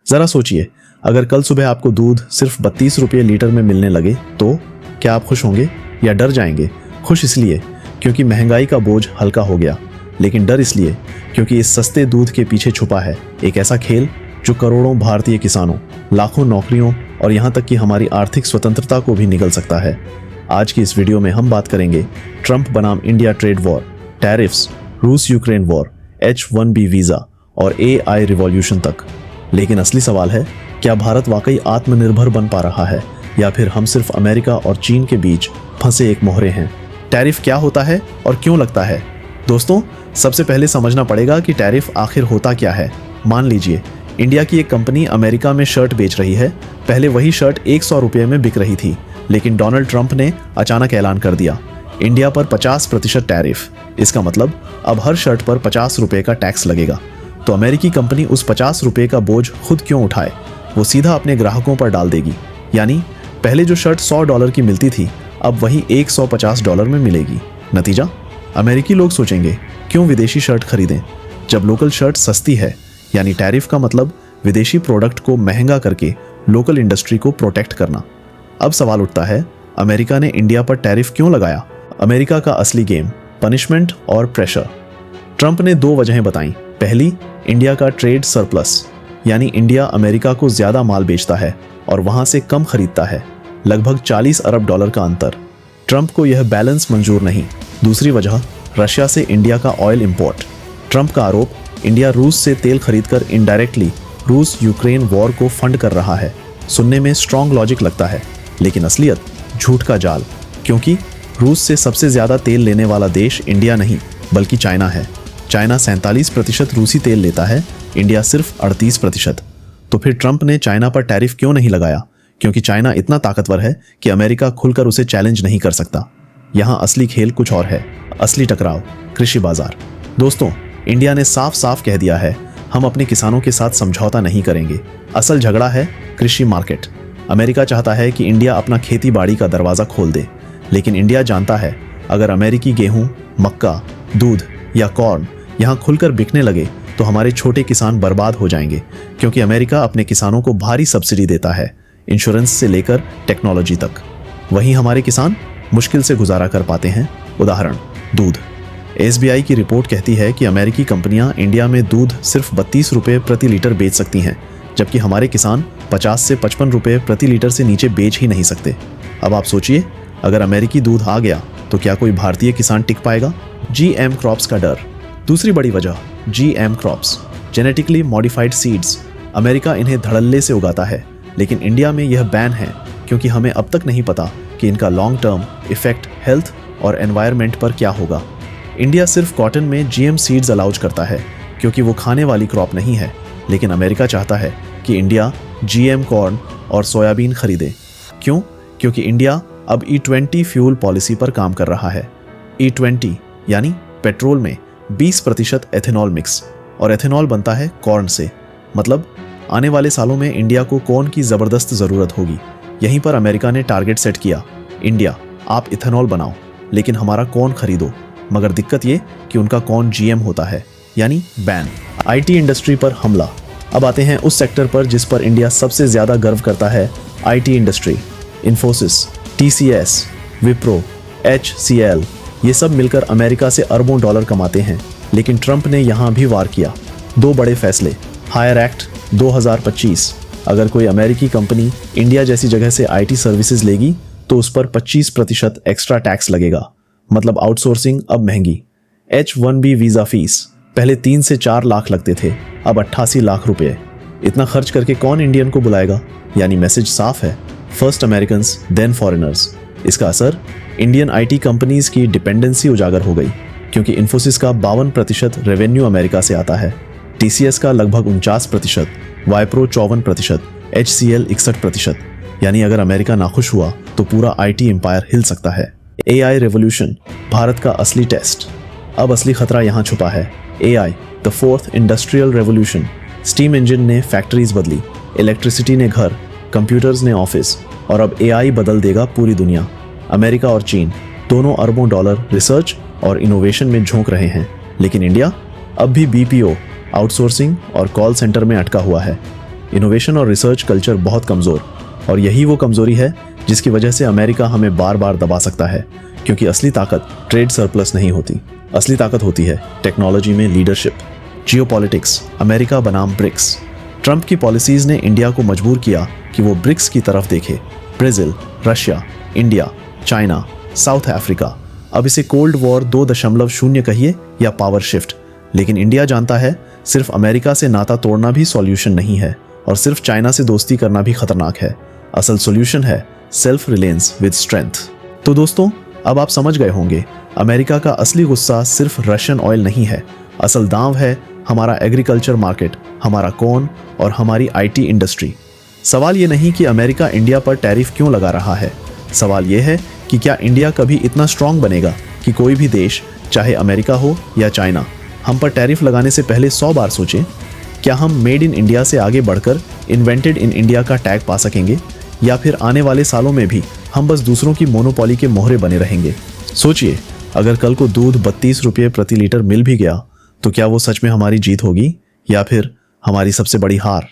जरा सोचिए, अगर कल सुबह आपको दूध सिर्फ 32 रुपये लीटर में मिलने लगे तो क्या आप खुश होंगे या डर जाएंगे? खुश इसलिए क्योंकि महंगाई का बोझ हल्का हो गया, लेकिन डर इसलिए क्योंकि इस सस्ते दूध के पीछे छुपा है एक ऐसा खेल जो करोड़ों भारतीय किसानों, लाखों नौकरियों और यहाँ तक कि हमारी आर्थिक स्वतंत्रता को भी निगल सकता है। आज की इस वीडियो में हम बात करेंगे ट्रंप बनाम इंडिया ट्रेड वॉर, टैरिफ्स, रूस यूक्रेन वॉर, H-1B वीजा और AI रिवॉल्यूशन तक। लेकिन असली सवाल है, क्या भारत वाकई आत्मनिर्भर बन पा रहा है या फिर हम सिर्फ अमेरिका और चीन के बीच फंसे एक मोहरे हैं? टैरिफ क्या होता है और क्यों लगता है? दोस्तों, सबसे पहले समझना पड़ेगा कि टैरिफ आखिर होता क्या है। मान लीजिए इंडिया की एक कंपनी अमेरिका में शर्ट बेच रही है। पहले वही शर्ट 100 रुपये में बिक रही थी, लेकिन डोनाल्ड ट्रंप ने अचानक ऐलान कर दिया इंडिया पर 50% टैरिफ। इसका मतलब अब हर शर्ट पर 50 रुपये का टैक्स लगेगा। तो अमेरिकी कंपनी उस 50 रुपये का बोझ खुद क्यों उठाए? वो सीधा अपने ग्राहकों पर डाल देगी। यानी पहले जो शर्ट $100 की मिलती थी अब वही $150 में मिलेगी। नतीजा, अमेरिकी लोग सोचेंगे क्यों विदेशी शर्ट खरीदें जब लोकल शर्ट सस्ती है। यानी टैरिफ का मतलब विदेशी प्रोडक्ट को महंगा करके लोकल इंडस्ट्री को प्रोटेक्ट करना। अब सवाल उठता है, अमेरिका ने इंडिया पर टैरिफ क्यों लगाया? अमेरिका का असली गेम, पनिशमेंट और प्रेशर। ट्रंप ने 2 वजहें बताई। पहली, इंडिया का ट्रेड सरप्लस, यानी इंडिया अमेरिका को ज्यादा माल बेचता है और वहां से कम खरीदता है, लगभग $40 अरब का अंतर। ट्रंप को यह बैलेंस मंजूर नहीं। दूसरी वजह, रशिया से इंडिया का ऑयल इंपोर्ट। ट्रंप का आरोप, इंडिया रूस से तेल खरीदकर इनडायरेक्टली रूस यूक्रेन वॉर को फंड कर रहा है। सुनने में स्ट्रॉन्ग लॉजिक लगता है, लेकिन असलियत झूठ का जाल। क्योंकि रूस से सबसे ज्यादा तेल लेने वाला देश इंडिया नहीं बल्कि चाइना है। चाइना 47% रूसी तेल लेता है, इंडिया सिर्फ 38%। तो फिर ट्रंप ने चाइना पर टैरिफ क्यों नहीं लगाया? क्योंकि चाइना इतना ताकतवर है कि अमेरिका खुलकर उसे चैलेंज नहीं कर सकता। यहाँ असली खेल कुछ और है। असली टकराव, कृषि बाजार। दोस्तों, इंडिया ने साफ साफ कह दिया है, हम अपने किसानों के साथ समझौता नहीं करेंगे। असल झगड़ा है कृषि मार्केट। अमेरिका चाहता है कि इंडिया अपना खेती बाड़ी का दरवाजा खोल दे, लेकिन इंडिया जानता है अगर अमेरिकी गेहूं, मक्का, दूध या कॉर्न यहाँ खुलकर बिकने लगे तो हमारे छोटे किसान बर्बाद हो जाएंगे। क्योंकि अमेरिका अपने किसानों को भारी सब्सिडी देता है, इंश्योरेंस से लेकर टेक्नोलॉजी तक। वहीं हमारे किसान मुश्किल से गुजारा कर पाते हैं। उदाहरण, दूध। SBI की रिपोर्ट कहती है कि अमेरिकी कंपनियां इंडिया में दूध सिर्फ 32 रुपये प्रति लीटर बेच सकती हैं, जबकि हमारे किसान 50 से 55 रुपये प्रति लीटर से नीचे बेच ही नहीं सकते। अब आप सोचिए, अगर अमेरिकी दूध आ गया तो क्या कोई भारतीय किसान टिक पाएगा? GM क्रॉप्स का डर। दूसरी बड़ी वजह, GM crops, genetically modified seeds. America इन्हें धड़ल्ले से उगाता है, लेकिन इंडिया में यह बैन है क्योंकि हमें अब तक नहीं पता कि इनका लॉन्ग टर्म इफेक्ट हेल्थ और एनवायरनमेंट पर क्या होगा। इंडिया सिर्फ कॉटन में GM सीड्स अलाउज करता है क्योंकि वो खाने वाली क्रॉप नहीं है, लेकिन अमेरिका चाहता है कि इंडिया GM कॉर्न और सोयाबीन खरीदे। क्यों? क्योंकि इंडिया अब E20 फ्यूल पॉलिसी पर काम कर रहा है। E20 यानी पेट्रोल में 20% एथेनॉल मिक्स, और एथेनॉल बनता है कॉर्न से। मतलब आने वाले सालों में इंडिया को कॉर्न की ज़बरदस्त ज़रूरत होगी। यहीं पर अमेरिका ने टारगेट सेट किया, इंडिया आप इथेनॉल बनाओ लेकिन हमारा कॉर्न खरीदो। मगर दिक्कत ये कि उनका कॉर्न GM होता है, यानी बैन। IT इंडस्ट्री पर हमला। अब आते हैं उस सेक्टर पर जिस पर इंडिया सबसे ज़्यादा गर्व करता है, IT industry. Infosys, TCS, Wipro, HCL, ये सब मिलकर अमेरिका से अरबों डॉलर कमाते हैं। लेकिन ट्रंप ने यहाँ भी वार किया। 2 बड़े फैसले। हायर एक्ट 2025, अगर कोई अमेरिकी कंपनी इंडिया जैसी जगह से IT सर्विसेज लेगी तो उस पर 25% एक्स्ट्रा टैक्स लगेगा। मतलब आउटसोर्सिंग अब महंगी। H-1B वीजा फीस, पहले 3 से 4 लाख लगते थे, अब 88 लाख रुपए। इतना खर्च करके कौन इंडियन को बुलाएगा? यानी मैसेज साफ है, फर्स्ट अमेरिकन्स देन फॉरेनर्स। इसका असर, इंडियन IT कंपनीज की डिपेंडेंसी उजागर हो गई, क्योंकि इन्फोसिस का 52% रेवेन्यू अमेरिका से आता है, TCS का लगभग 49%, वाइप्रो 54%, HCL 61%। यानी अगर अमेरिका नाखुश हुआ तो पूरा IT एम्पायर हिल सकता है। AI रेवोल्यूशन, भारत का असली टेस्ट। अब असली खतरा यहाँ छुपा है। AI, the 4th industrial revolution. Steam engine ने फैक्ट्रीज बदली, इलेक्ट्रिसिटी ने घर, कंप्यूटर्स ने ऑफिस, और अब AI बदल देगा पूरी दुनिया। अमेरिका और चीन दोनों अरबों डॉलर रिसर्च और इनोवेशन में झोंक रहे हैं, लेकिन इंडिया अब भी BPO, आउटसोर्सिंग और कॉल सेंटर में अटका हुआ है। इनोवेशन और रिसर्च कल्चर बहुत कमज़ोर, और यही वो कमज़ोरी है जिसकी वजह से अमेरिका हमें बार बार दबा सकता है, क्योंकि असली ताकत ट्रेड सरप्लस नहीं होती। असली ताकत होती है टेक्नोलॉजी में लीडरशिप। जियोपॉलिटिक्स, अमेरिका बनाम ब्रिक्स। ट्रंप की पॉलिसीज ने इंडिया को मजबूर किया कि वो ब्रिक्स की तरफ देखे। Brazil, Russia, India, China, south Africa. अब इसे कोल्ड वॉर 2.0 कहिए या पावर शिफ्ट, लेकिन इंडिया जानता है सिर्फ अमेरिका से नाता तोड़ना भी सॉल्यूशन नहीं है, और सिर्फ चाइना से दोस्ती करना भी खतरनाक है। असल सॉल्यूशन है सेल्फ रिलायंस विद स्ट्रेंथ। तो दोस्तों, अब आप समझ गए होंगे, अमेरिका का असली गुस्सा सिर्फ रशियन ऑयल नहीं है। असल दांव है हमारा एग्रीकल्चर मार्केट, हमारा कॉर्न और हमारी आईटी इंडस्ट्री। सवाल ये नहीं कि अमेरिका इंडिया पर टैरिफ क्यों लगा रहा है, सवाल ये है कि क्या इंडिया कभी इतना स्ट्रांग बनेगा कि कोई भी देश, चाहे अमेरिका हो या चाइना, हम पर टैरिफ लगाने से पहले 100 बार सोचें। क्या हम मेड इन इंडिया से आगे बढ़कर इन्वेंटेड इन इंडिया का टैग पा सकेंगे, या फिर आने वाले सालों में भी हम बस दूसरों की मोनोपोली के मोहरे बने रहेंगे? सोचिए, अगर कल को दूध 32 रुपये प्रति लीटर मिल भी गया तो क्या वो सच में हमारी जीत होगी या फिर हमारी सबसे बड़ी हार?